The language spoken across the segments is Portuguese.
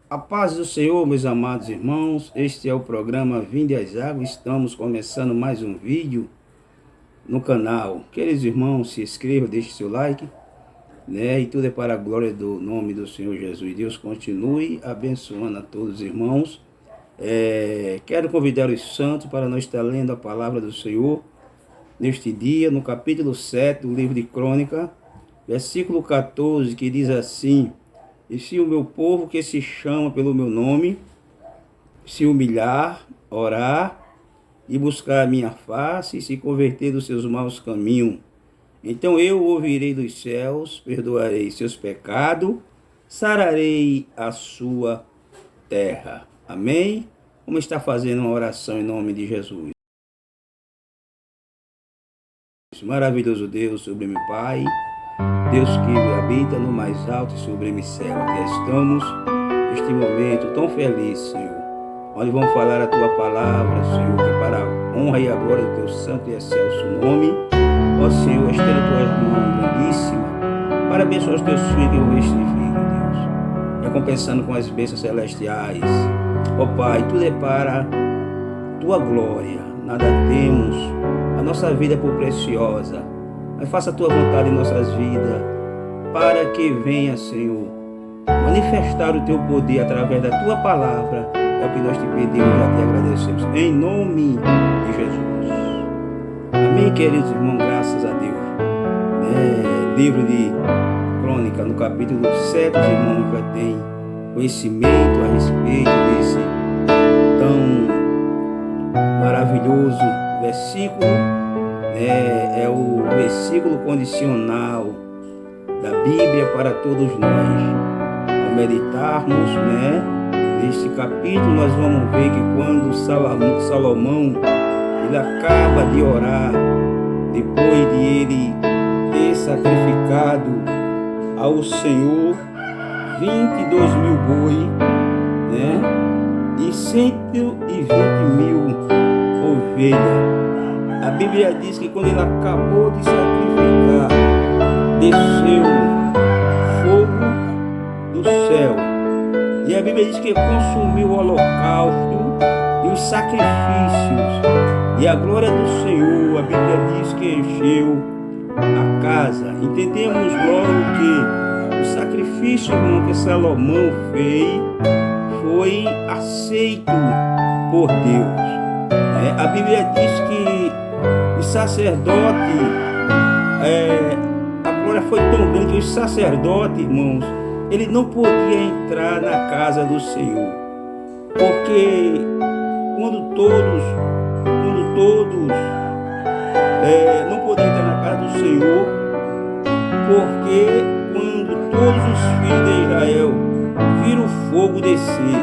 A paz do Senhor, meus amados irmãos, este é o programa Vinde às Águas. Estamos começando mais um vídeo no canal. Queridos irmãos, se inscreva, deixe seu like, e tudo é para a glória do nome do Senhor Jesus. Deus continue abençoando a todos os irmãos. Quero convidar os santos para nós estar lendo a palavra do Senhor neste dia, no capítulo 7 do livro de Crônica, versículo 14, que diz assim: e se o meu povo que se chama pelo meu nome se humilhar, orar e buscar a minha face e se converter dos seus maus caminhos, então eu ouvirei dos céus, perdoarei seus pecados, sararei a sua terra. Amém? Vamos estar fazendo uma oração em nome de Jesus. Maravilhoso Deus, sublime Pai, Deus que habita no mais alto e sublime céu. Aqui estamos, neste momento tão feliz, Senhor, onde vamos falar a Tua palavra, Senhor, que é para a honra e a glória do Teu santo e excelso nome. Ó Senhor, estenda a Tua mão grandíssima para abençoar os Teus filhos que ouvem este vídeo, Deus, recompensando com as bênçãos celestiais. Ó Pai, tudo é para Tua glória, nada temos, a nossa vida é por preciosa, mas faça a Tua vontade em nossas vidas, para que venha, Senhor, manifestar o Teu poder através da Tua palavra. É o que nós te pedimos e já te agradecemos, em nome de Jesus. Amém, queridos irmãos, graças a Deus. Livro de Crônica, no capítulo 7, os irmãos já têm conhecimento a respeito desse tão maravilhoso versículo. É o versículo condicional da Bíblia para todos nós. Ao meditarmos neste capítulo, nós vamos ver que quando Salomão ele acaba de orar, depois de ele ter sacrificado ao Senhor 22 mil boi, e 120 mil ovelhas. A Bíblia diz que quando ele acabou de sacrificar, desceu fogo do céu. E a Bíblia diz que consumiu o holocausto e os sacrifícios. E a glória do Senhor, a Bíblia diz que encheu a casa. Entendemos logo que o sacrifício, irmão, que Salomão fez foi aceito por Deus. A Bíblia diz que o sacerdote, a glória foi tão grande que o sacerdote, irmãos, ele não podia entrar na casa do Senhor, porque quando todos não podiam entrar na casa do Senhor, porque quando todos os filhos de Israel viram o fogo descer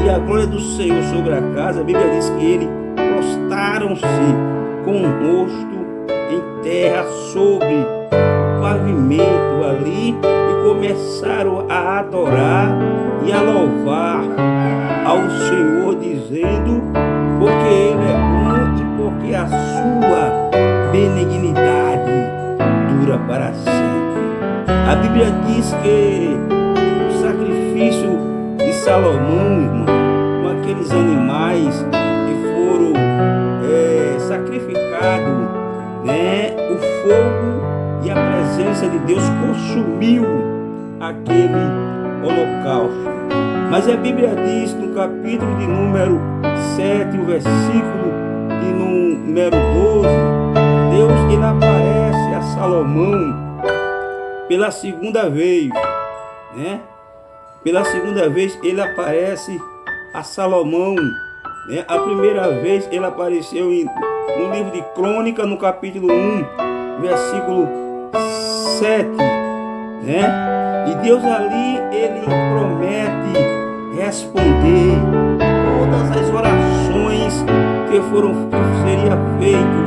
e a glória do Senhor sobre a casa, a Bíblia diz que eles prostaram-se com o rosto em terra sobre o pavimento ali e começaram a adorar e a louvar ao Senhor, dizendo: porque Ele é bom e porque a sua benignidade dura para sempre. A Bíblia diz que o sacrifício de Salomão, irmão, com aqueles animais que foram sacrificados, o fogo e a presença de Deus consumiu aquele holocausto. Mas a Bíblia diz no capítulo de número 7, o versículo de número 12, Deus ele aparece a Salomão pela segunda vez, Pela segunda vez ele aparece a Salomão, A primeira vez ele apareceu no livro de Crônica, no capítulo 1, versículo 7, E Deus ali, ele promete responder todas as orações que seria feito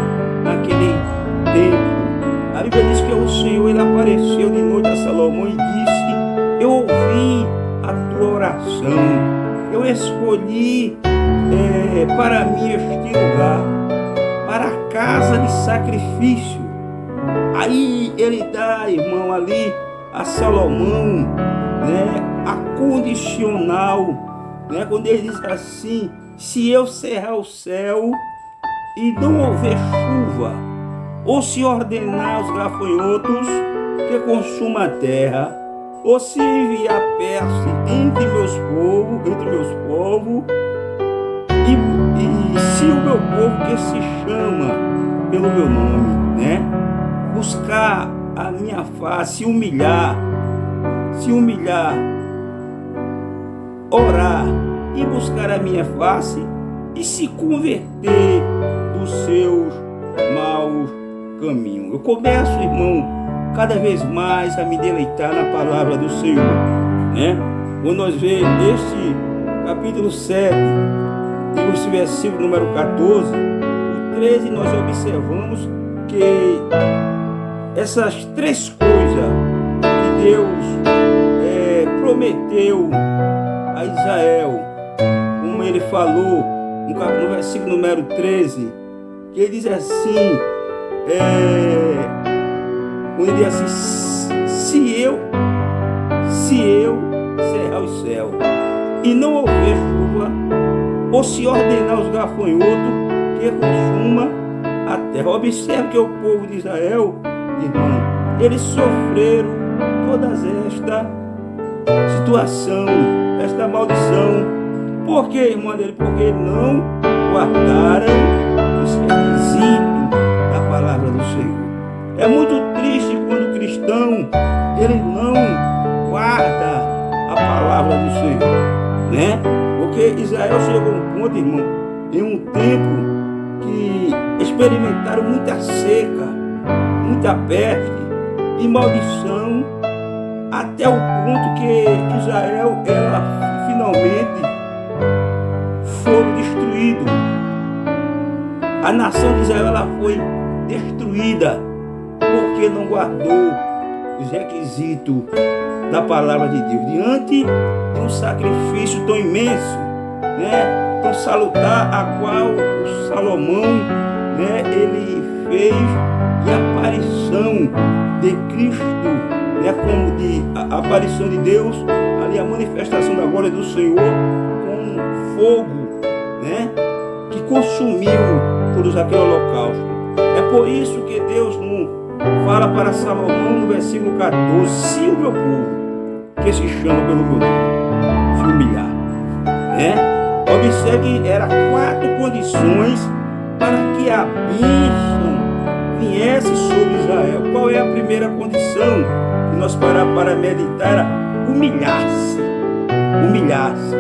naquele tempo. A Bíblia diz que o Senhor ele apareceu de noite a Salomão e disse: eu ouvi a tua oração, eu escolhi para mim este lugar, para a casa de sacrifício. Aí ele dá, irmão, ali a Salomão, né, a condicional, né, quando ele diz assim: se eu cerrar o céu e não houver chuva, ou se ordenar os gafanhotos que consumam a terra, ou se enviar peste entre meus povos, e se o meu povo que se chama pelo meu nome, né, buscar a minha face, se humilhar, orar e buscar a minha face e se converter dos seus maus caminhos. Eu começo, irmão, cada vez mais a me deleitar na palavra do Senhor, né? Quando nós vemos este capítulo 7, esse versículo número 14, o 13, nós observamos que essas três coisas que Deus prometeu a Israel, como ele falou no versículo número 13, que ele diz assim, quando ele diz assim: se eu cerrar o céu e não houver chuva, ou se ordenar os gafanhotos que consuma a terra. Observe que o povo de Israel, irmão, eles sofreram toda esta situação, esta maldição. Por quê, irmão dele? Porque não guardaram os requisitos da palavra do Senhor. É muito triste quando o cristão ele não guarda a palavra do Senhor, né? Porque Israel chegou a um ponto, irmão, em um tempo que experimentaram muita seca, muita peste e maldição, até o ponto que Israel, ela finalmente foi destruído. A nação de Israel, ela foi destruída porque não guardou os requisitos da palavra de Deus diante de um sacrifício tão imenso, né, tão salutar, a qual o Salomão, né, ele fez de aparição de Cristo, né, como de a aparição de Deus, ali a manifestação da glória do Senhor com fogo, né, que consumiu todos aquele holocausto. É por isso que Deus não fala para Salomão no versículo 14: se o meu povo, que se chama pelo meu nome, se humilhar, né? Observe que eram 4 condições para que a bênção viesse sobre Israel. Qual é a primeira condição que nós paramos para meditar? Era humilhar-se. Humilhar-se.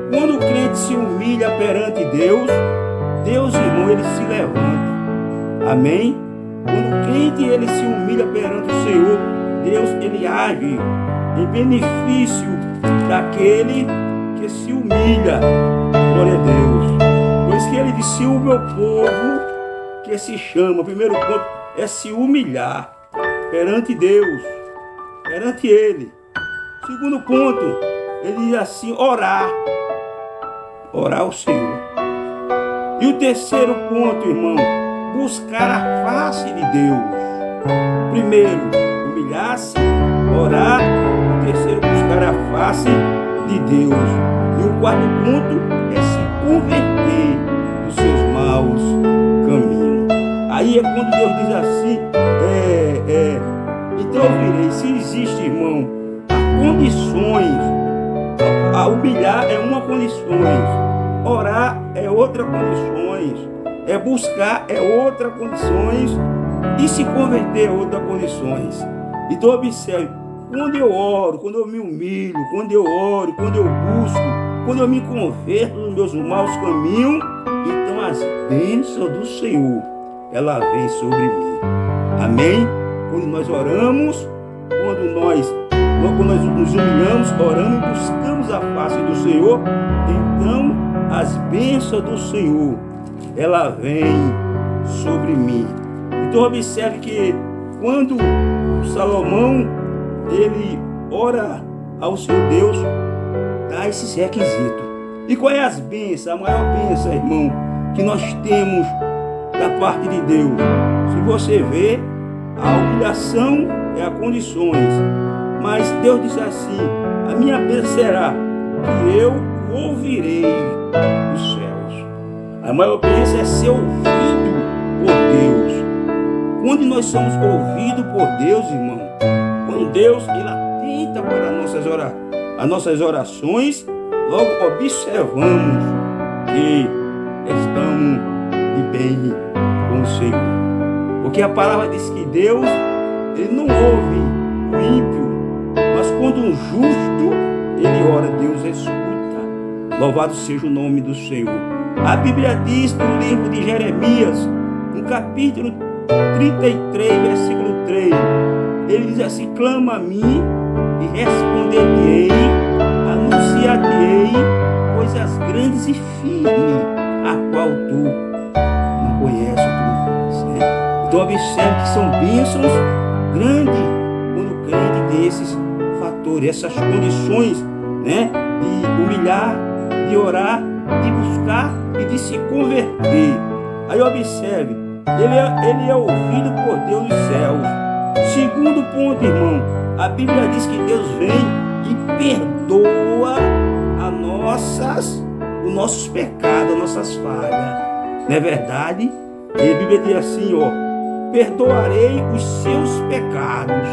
Quando o crente se humilha perante Deus, Deus, irmão, ele se levanta. Amém? Quando o crente ele se humilha perante o Senhor, Deus ele age em benefício daquele que se humilha. Glória a Deus. Por isso que ele disse: o meu povo que se chama. O primeiro ponto é se humilhar perante Deus, perante Ele. Segundo ponto, ele diz assim: orar ao Senhor. E o terceiro ponto, irmão, buscar a face de Deus. Primeiro, humilhar-se, orar. O terceiro, buscar a face de Deus. E o quarto ponto é se converter dos seus maus caminhos. Aí é quando Deus diz assim: então eu virei. Se existe, irmão, condições, a humilhar é uma condição, orar é outra condições, buscar é outra condições e se converter é outra condições. Então observe, quando eu oro, quando eu me humilho, quando eu oro, quando eu busco, quando eu me converto dos meus maus caminhos, então as bênçãos do Senhor, ela vem sobre mim. Amém? Quando nós oramos, quando nós nos humilhamos, oramos e buscamos a face do Senhor, então as bênçãos do Senhor, ela vem sobre mim. Então observe que quando Salomão, ele ora ao seu Deus, dá esses requisitos. E qual é as bênçãos? A maior bênção, irmão, que nós temos da parte de Deus. Se você vê, A humilhação é a condições. Mas Deus diz assim: a minha bênção será que eu ouvirei dos céus. A maior bênção é ser ouvido por Deus. Quando nós somos ouvidos por Deus, irmão, quando Deus ele atenta para as nossas orações, logo observamos que estamos de bem com o Senhor. Porque a palavra diz que Deus ele não ouve o ímpio, mas quando um justo ele ora, Deus escuta. Louvado seja o nome do Senhor. A Bíblia diz no livro de Jeremias, no capítulo 33, versículo 3, ele diz assim: clama a mim e responder-te-ei, anunciar-te-ei coisas grandes e firmes, a qual tu não conheces, tu não conheces, né? Então observe que são bênçãos grandes quando o crente tem esses fatores, essas condições, né? De humilhar, de orar, de buscar e de se converter. Aí observe, ele é ouvido por Deus nos céus. Segundo ponto, irmão, a Bíblia diz que Deus vem e perdoa os nossos pecados, as nossas falhas. Não é verdade? E a Bíblia diz assim, perdoarei os seus pecados.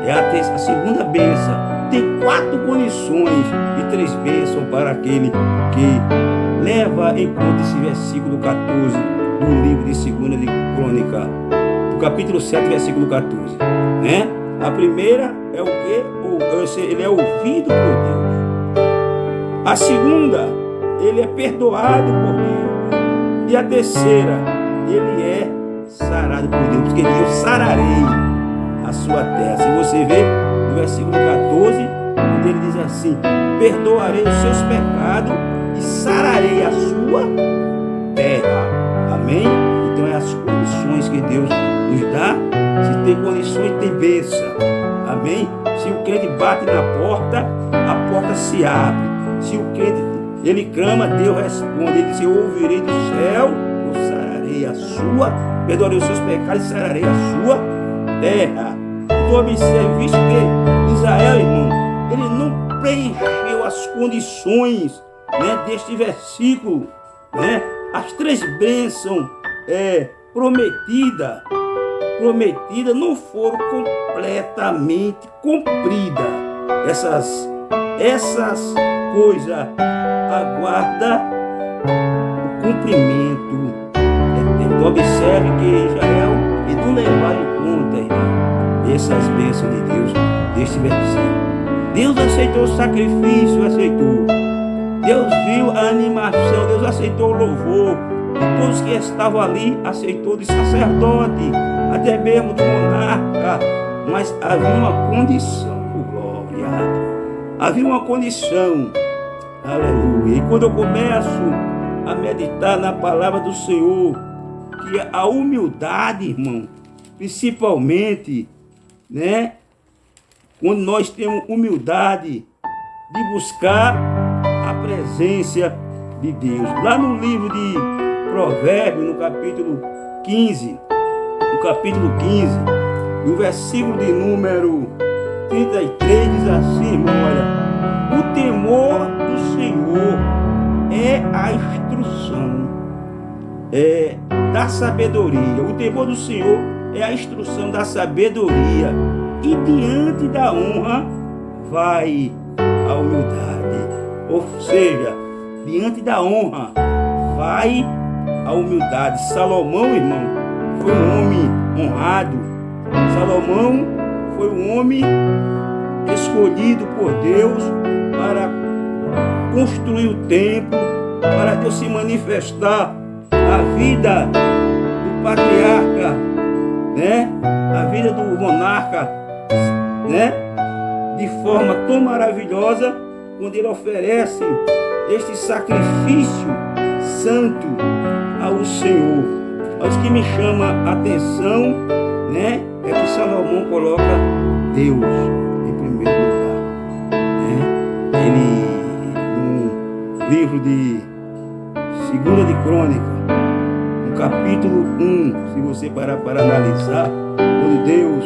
É a segunda bênção. Tem 4 condições e 3 bênçãos para aquele que leva em conta esse versículo 14 do livro de 2 de Crônica, do capítulo 7, versículo 14, né? A primeira é o quê? Ele é ouvido por Deus. A segunda, ele é perdoado por Deus. E a terceira, ele é sarado por Deus, porque Deus sararei a sua terra. Se você vê no versículo 14, onde ele diz assim: perdoarei os seus pecados e sararei a sua terra. Amém? Então é as condições que Deus nos dá. Se tem condições, tem bênção. Amém? Se o crente bate na porta, a porta se abre. Se o crente ele clama, Deus responde. Ele diz: eu ouvirei do céu, eu sararei a sua, perdoarei os seus pecados e sararei a sua terra. Então observe, visto que Israel, irmão, ele não preencheu as condições, né, deste versículo, né? As 3 bênçãos prometidas não foram completamente cumpridas. Essas coisas aguardam o cumprimento. Então observe que Israel e não levaram em conta, irmão, essas bênçãos de Deus deste versículo. Deus aceitou o sacrifício, aceitou. Deus viu a animação, Deus aceitou o louvor de todos que estavam ali, aceitou do sacerdote, até mesmo do monarca, mas havia uma condição, glória, havia uma condição, aleluia. E quando eu começo a meditar na palavra do Senhor, que é a humildade, irmão, principalmente, né, quando nós temos humildade de buscar a presença de Deus. Lá no livro de Provérbios, no capítulo 15, no versículo de número 33, diz assim, irmão, olha: o temor do Senhor é a instrução da sabedoria. O temor do Senhor é a instrução da sabedoria, e diante da honra vai a humildade. Ou seja, diante da honra vai a humildade. Salomão, irmão, foi um homem honrado. Salomão foi um homem escolhido por Deus para construir o templo, para Deus se manifestar na vida do patriarca, né? A vida do monarca, né? De forma tão maravilhosa, quando ele oferece este sacrifício santo ao Senhor. Mas o que me chama a atenção, né, é que Salomão coloca Deus em primeiro lugar, né? Ele, no livro de 2 de Crônica, no capítulo 1, se você parar para analisar, quando Deus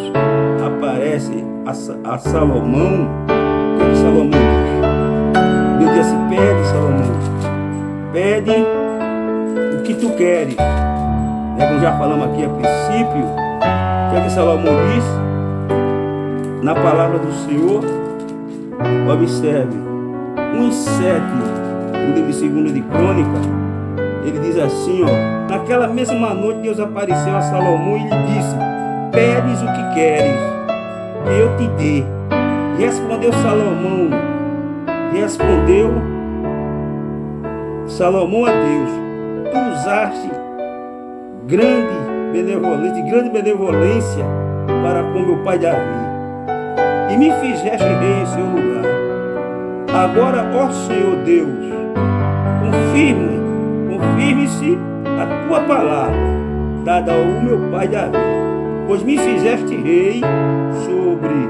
aparece a Salomão, o que Salomão diz? Deus diz assim: pede, Salomão, pede o que tu queres. Como já falamos aqui a princípio, o que Salomão diz? Na palavra do Senhor, observe, 1:7, no livro de 2 de Crônica, ele diz assim, ó: naquela mesma noite Deus apareceu a Salomão e lhe disse: pedes o que queres, que eu te dê. E respondeu Salomão a Deus: tu usaste grande benevolência para com meu pai Davi, e me fizeste rei em seu lugar. Agora, ó Senhor Deus, confirme-se a tua palavra, dada ao meu pai Davi, pois me fizeste rei sobre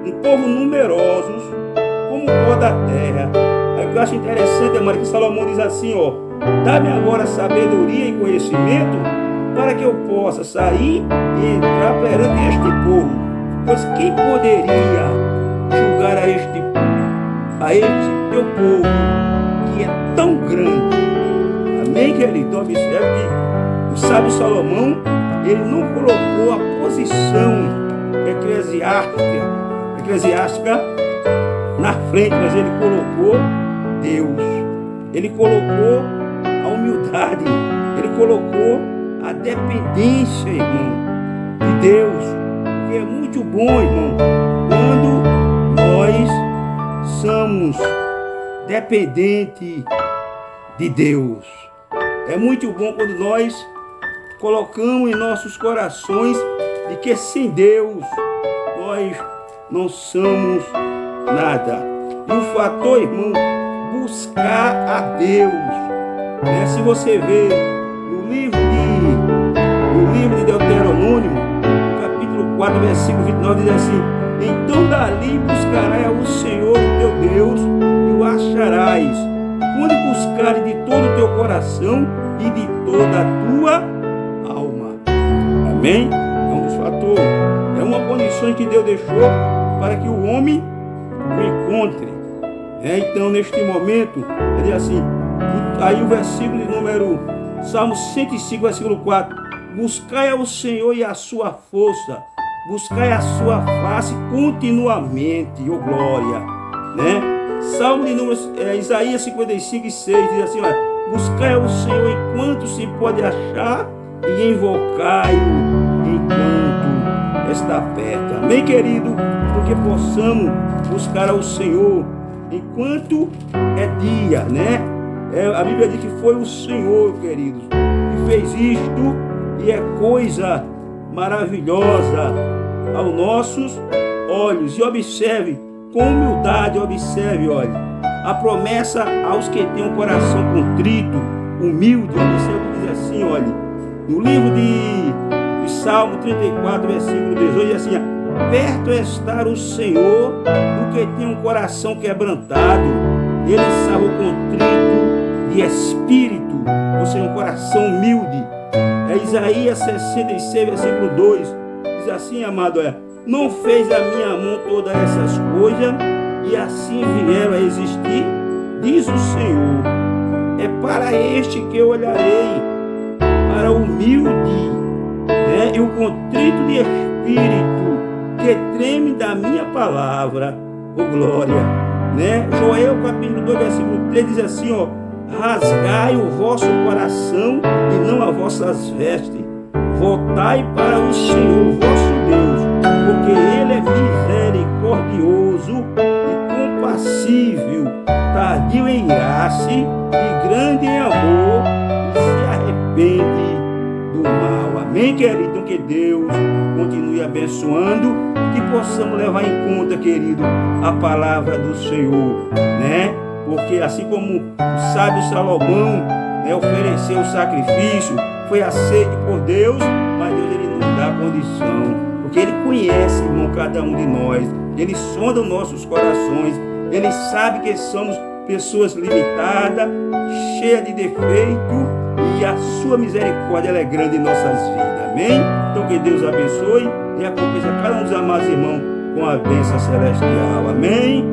um povo numerosos, como o pó da terra. Aí o que eu acho interessante, amado, que Salomão diz assim, ó: dá-me agora sabedoria e conhecimento, para que eu possa sair e entrar perante este povo. Pois quem poderia julgar a este teu povo, que é tão grande? Amém, querido? Então observe que o sábio Salomão, ele não colocou a posição eclesiástica na frente, mas ele colocou Deus. Ele colocou a humildade, ele colocou a dependência, irmão, de Deus. Porque é muito bom, irmão, quando nós somos dependentes de Deus. É muito bom quando nós colocamos em nossos corações de que sem Deus nós não somos nada. E o fator, irmão, buscar a Deus, né? Se você vê no livro de Deuteronômio, capítulo 4, versículo 29, diz assim: então dali buscarás ao Senhor teu Deus e o acharás, quando buscares de todo o teu coração e de toda a tua alma. Amém? É um dos fatores, é uma condição que Deus deixou para que o homem o encontre. Então, neste momento, ele diz assim, aí o versículo de número, Salmo 105, versículo 4: buscai ao Senhor e a sua força, buscai a sua face continuamente, ó glória, né? Salmo de número, Isaías 55, 6, diz assim, olha: buscai ao Senhor enquanto se pode achar e invocai-o enquanto está perto. Amém, querido? Porque possamos buscar ao Senhor enquanto é dia, né? A Bíblia diz que foi o Senhor, queridos, que fez isto, e é coisa maravilhosa aos nossos olhos. E observe, com humildade, observe, olha, a promessa aos que têm um coração contrito, humilde. Observe que diz assim, olha, no livro de Salmo 34, versículo 18, diz assim: perto está o Senhor do que tem um coração quebrantado, ele salva o contrito de espírito, ou seja, um coração humilde. Isaías 66, versículo 2, diz assim, amado, não fez a minha mão todas essas coisas, e assim vieram a existir, diz o Senhor. É para este que eu olharei, para o humilde, né, e o contrito de espírito, que treme da minha palavra, ô glória, né? Joel capítulo 2, versículo 3 diz assim, ó: rasgai o vosso coração e não as vossas vestes, voltai para o Senhor vosso Deus, porque Ele é misericordioso e compassível, tardio em graça e grande em amor, e se arrepende do mal. Amém, querido? Então que Deus continue abençoando, que possamos levar em conta, querido, a palavra do Senhor, né? Porque assim como o sábio Salomão, né, ofereceu o sacrifício, foi aceito por Deus, mas Deus, ele nos dá condição, porque Ele conhece, irmão, cada um de nós. Ele sonda os nossos corações, Ele sabe que somos pessoas limitadas, cheias de defeito, e que a sua misericórdia ela é grande em nossas vidas. Amém? Então que Deus abençoe e recompensa cada um dos amados irmãos com a bênção celestial. Amém?